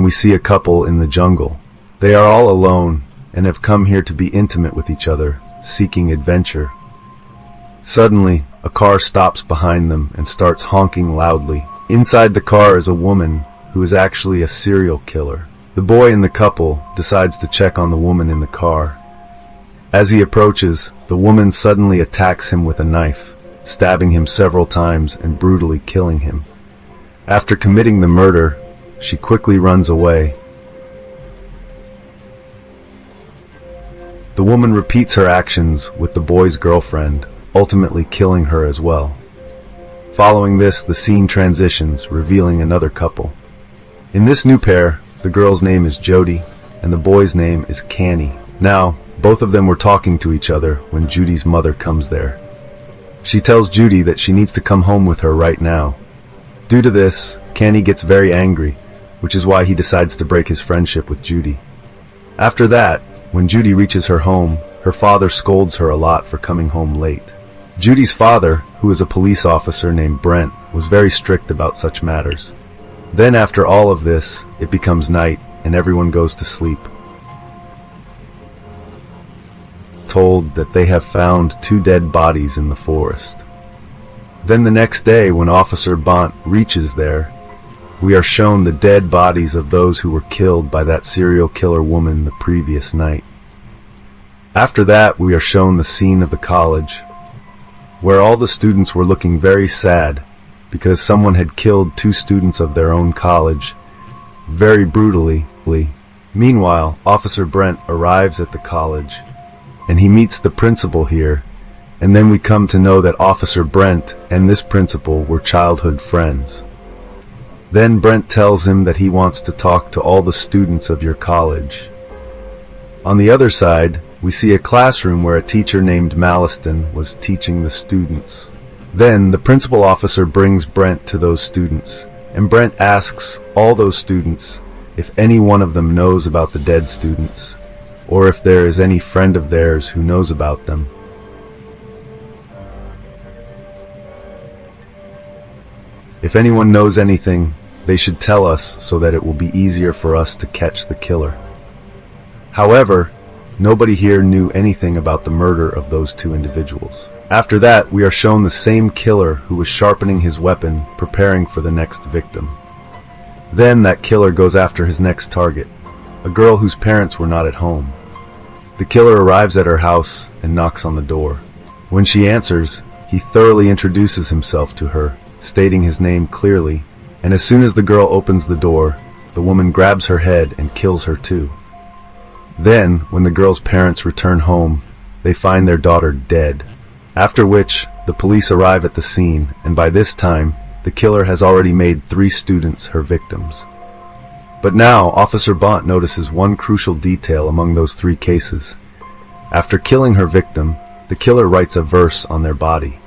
we see a couple in the jungle. They are all alone and have come here to be intimate with each other, seeking adventure. Suddenly, a car stops behind them and starts honking loudly. Inside the car is a woman who is actually a serial killer. The boy in the couple decides to check on the woman in the car. As he approaches, the woman suddenly attacks him with a knife, stabbing him several times and brutally killing him. After committing the murder, she quickly runs away. The woman repeats her actions with the boy's girlfriend, ultimately killing her as well. Following this, the scene transitions, revealing another couple. In this new pair, the girl's name is Jody, and the boy's name is Canny. Now, both of them were talking to each other when Judy's mother comes there. She tells Judy that she needs to come home with her right now. Due to this, Canny gets very angry, which is why he decides to break his friendship with Judy. After that, when Judy reaches her home, her father scolds her a lot for coming home late. Judy's father, who is a police officer named Brent, was very strict about such matters. Then after all of this, it becomes night and everyone goes to sleep. Told that they have found 2 dead bodies in the forest. Then the next day, when Officer Bont reaches there, we are shown the dead bodies of those who were killed by that serial killer woman the previous night. After that, we are shown the scene of the college, where all the students were looking very sad because someone had killed 2 students of their own college, very brutally. Meanwhile, Officer Brent arrives at the college, and he meets the principal here, and then we come to know that Officer Brent and this principal were childhood friends. Then Brent tells him that he wants to talk to all the students of your college. On the other side, we see a classroom where a teacher named Malliston was teaching the students. Then the principal officer brings Brent to those students, and Brent asks all those students if any one of them knows about the dead students, or if there is any friend of theirs who knows about them. If anyone knows anything, they should tell us so that it will be easier for us to catch the killer. However, nobody here knew anything about the murder of those 2 individuals. After that, we are shown the same killer who was sharpening his weapon, preparing for the next victim. Then that killer goes after his next target, a girl whose parents were not at home. The killer arrives at her house and knocks on the door. When she answers, he thoroughly introduces himself to her, stating his name clearly, and as soon as the girl opens the door, the woman grabs her head and kills her too. Then, when the girl's parents return home, they find their daughter dead. After which, the police arrive at the scene, and by this time, the killer has already made 3 students her victims. But now, Officer Bont notices one crucial detail among those 3 cases. After killing her victim, the killer writes a verse on their body.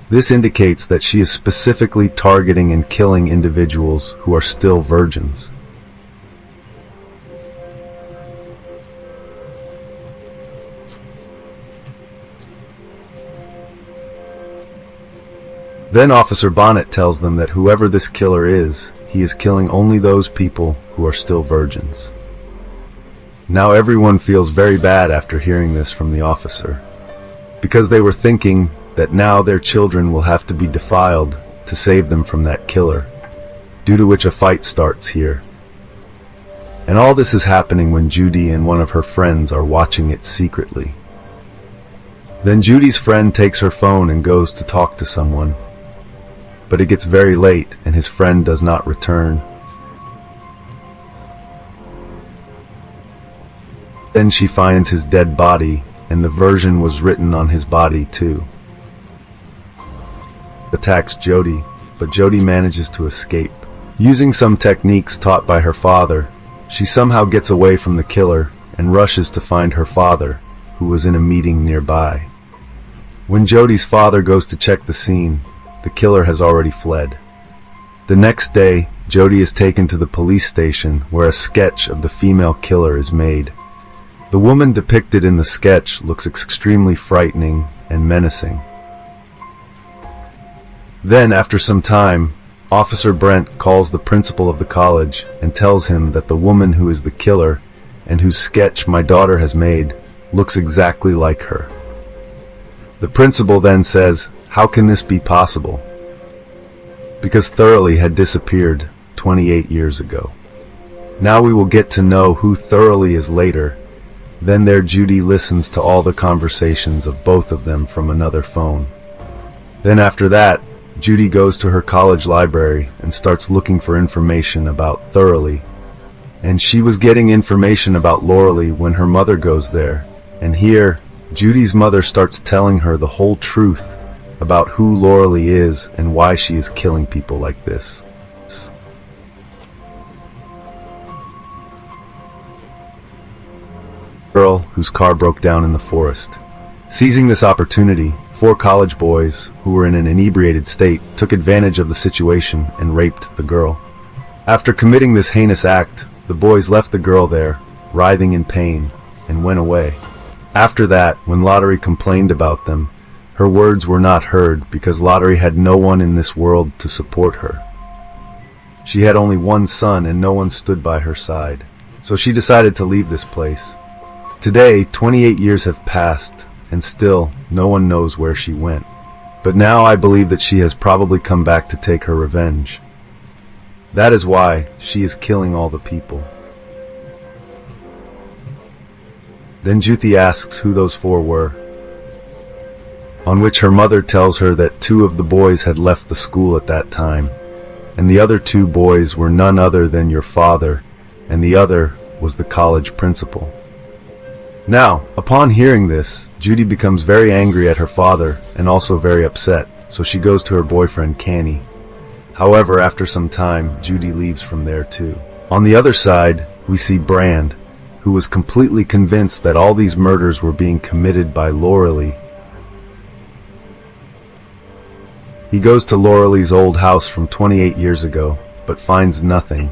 This indicates that she is specifically targeting and killing individuals who are still virgins. Then Officer Bonnet tells them that whoever this killer is, he is killing only those people who are still virgins. Now everyone feels very bad after hearing this from the officer, because they were thinking that now their children will have to be defiled to save them from that killer, due to which a fight starts here. And all this is happening when Judy and one of her friends are watching it secretly. Then Judy's friend takes her phone and goes to talk to someone, but it gets very late and his friend does not return. Then she finds his dead body, and the version was written on his body too. Attacks Jody, but Jody manages to escape. Using some techniques taught by her father, she somehow gets away from the killer and rushes to find her father, who was in a meeting nearby. When Jody's father goes to check the scene, the killer has already fled. The next day, Jody is taken to the police station where a sketch of the female killer is made. The woman depicted in the sketch looks extremely frightening and menacing. Then, after some time, Officer Brent calls the principal of the college and tells him that the woman who is the killer and whose sketch my daughter has made looks exactly like her. The principal then says, "How can this be possible?" Because Thoroughly had disappeared 28 years ago. Now we will get to know who Thoroughly is later. Then there Judy listens to all the conversations of both of them from another phone. Then after that, Judy goes to her college library and starts looking for information about Thoroughly. And she was getting information about Loralee when her mother goes there. And here, Judy's mother starts telling her the whole truth about who Loralee is and why she is killing people like this. Girl whose car broke down in the forest. Seizing this opportunity, 4 college boys who were in an inebriated state took advantage of the situation and raped the girl. After committing this heinous act, the boys left the girl there, writhing in pain, and went away. After that, when Lottery complained about them, her words were not heard because Lottery had no one in this world to support her. She had only one son and no one stood by her side. So she decided to leave this place. Today, 28 years have passed, and still, no one knows where she went. But now I believe that she has probably come back to take her revenge. That is why she is killing all the people. Then Jyoti asks who those 4 were, on which her mother tells her that 2 of the boys had left the school at that time, and the other 2 boys were none other than your father, and the other was the college principal. Now, upon hearing this, Judy becomes very angry at her father and also very upset, so she goes to her boyfriend Canny. However, after some time, Judy leaves from there too. On the other side, we see Brand, who was completely convinced that all these murders were being committed by Loralee. He goes to Loralee's old house from 28 years ago, but finds nothing.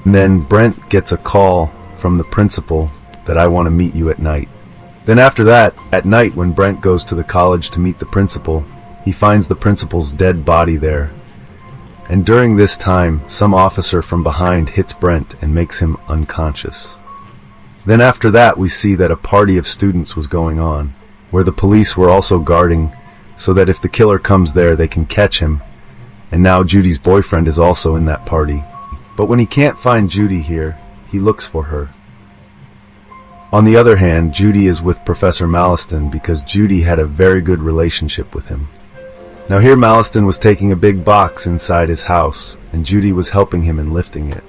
And then Brent gets a call from the principal that I want to meet you at night. Then after that, at night when Brent goes to the college to meet the principal, he finds the principal's dead body there. And during this time, some officer from behind hits Brent and makes him unconscious. Then after that, we see that a party of students was going on, where the police were also guarding, so that if the killer comes there, they can catch him. And now Judy's boyfriend is also in that party. But when he can't find Judy here, he looks for her. On the other hand, Judy is with Professor Malliston because Judy had a very good relationship with him. Now here Malliston was taking a big box inside his house, and Judy was helping him in lifting it.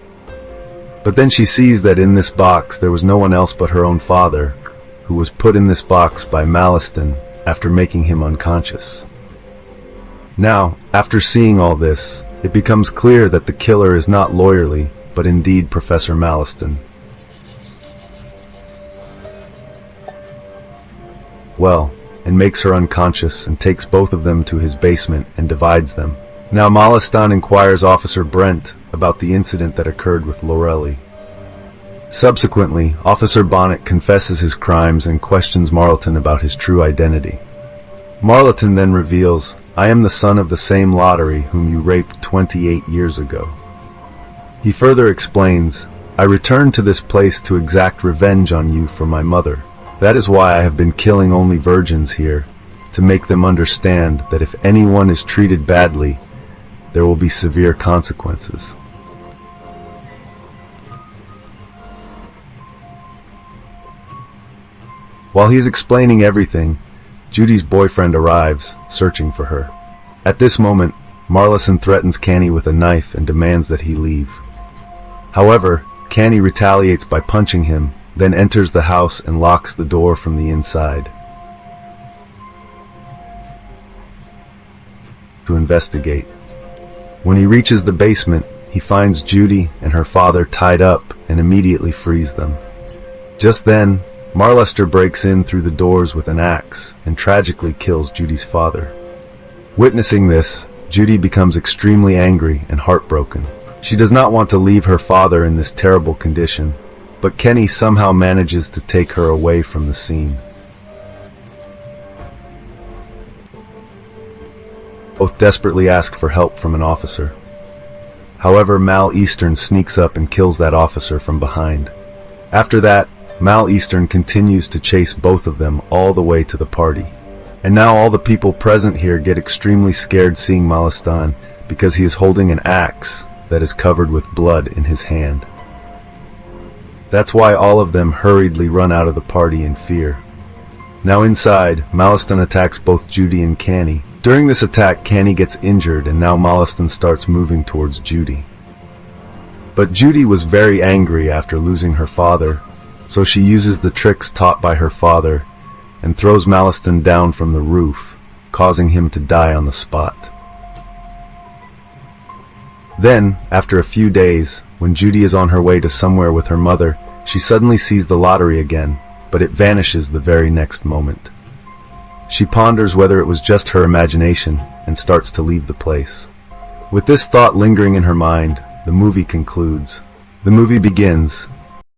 But then she sees that in this box there was no one else but her own father, who was put in this box by Malliston after making him unconscious. Now, after seeing all this, it becomes clear that the killer is not Loralee, but indeed Professor Malliston. Well, and makes her unconscious and takes both of them to his basement and divides them. Now Malliston inquires Officer Brent about the incident that occurred with Loralee. Subsequently, Officer Bonnet confesses his crimes and questions Marleton about his true identity. Marleton then reveals, "I am the son of the same Lottery whom you raped 28 years ago." He further explains, "I returned to this place to exact revenge on you for my mother. That is why I have been killing only virgins here, to make them understand that if anyone is treated badly, there will be severe consequences." While he is explaining everything, Judy's boyfriend arrives, searching for her. At this moment, Marleton threatens Canny with a knife and demands that he leave. However, Canny retaliates by punching him, then enters the house and locks the door from the inside. To investigate. When he reaches the basement, he finds Judy and her father tied up and immediately frees them. Just then, Marlester breaks in through the doors with an axe and tragically kills Judy's father. Witnessing this, Judy becomes extremely angry and heartbroken. She does not want to leave her father in this terrible condition, but Kenny somehow manages to take her away from the scene. Both desperately ask for help from an officer. However, Mal Eastern sneaks up and kills that officer from behind. After that, Mal Eastern continues to chase both of them all the way to the party. And now all the people present here get extremely scared seeing Malistan because he is holding an axe that is covered with blood in his hand. That's why all of them hurriedly run out of the party in fear. Now inside, Malistan attacks both Judy and Canny. During this attack, Canny gets injured and now Malistan starts moving towards Judy. But Judy was very angry after losing her father, so she uses the tricks taught by her father and throws Malistan down from the roof, causing him to die on the spot. Then, after a few days, when Judy is on her way to somewhere with her mother, she suddenly sees the lottery again, but it vanishes the very next moment. She ponders whether it was just her imagination and starts to leave the place. With this thought lingering in her mind, the movie concludes. The movie begins,